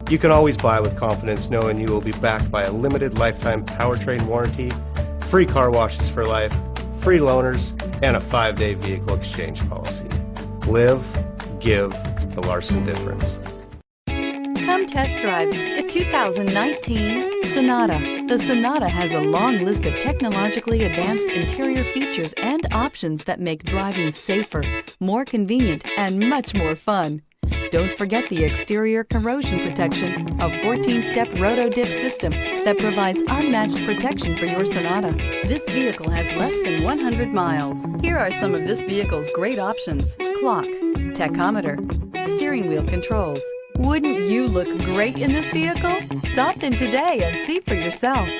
You can always buy with confidence knowing you will be backed by a limited lifetime powertrain warranty, free car washes for life, free loaners, and a 5-day vehicle exchange policy. Live, give the Larson difference. Come test drive the 2019 Sonata. The Sonata has a long list of technologically advanced interior features and options that make driving safer, more convenient, and much more fun. Don't forget the exterior corrosion protection, a 14-step roto-dip system that provides unmatched protection for your Sonata. This vehicle has less than 100 miles. Here are some of this vehicle's great options: clock, tachometer, steering wheel controls. Wouldn't you look great in this vehicle? Stop in today and see for yourself.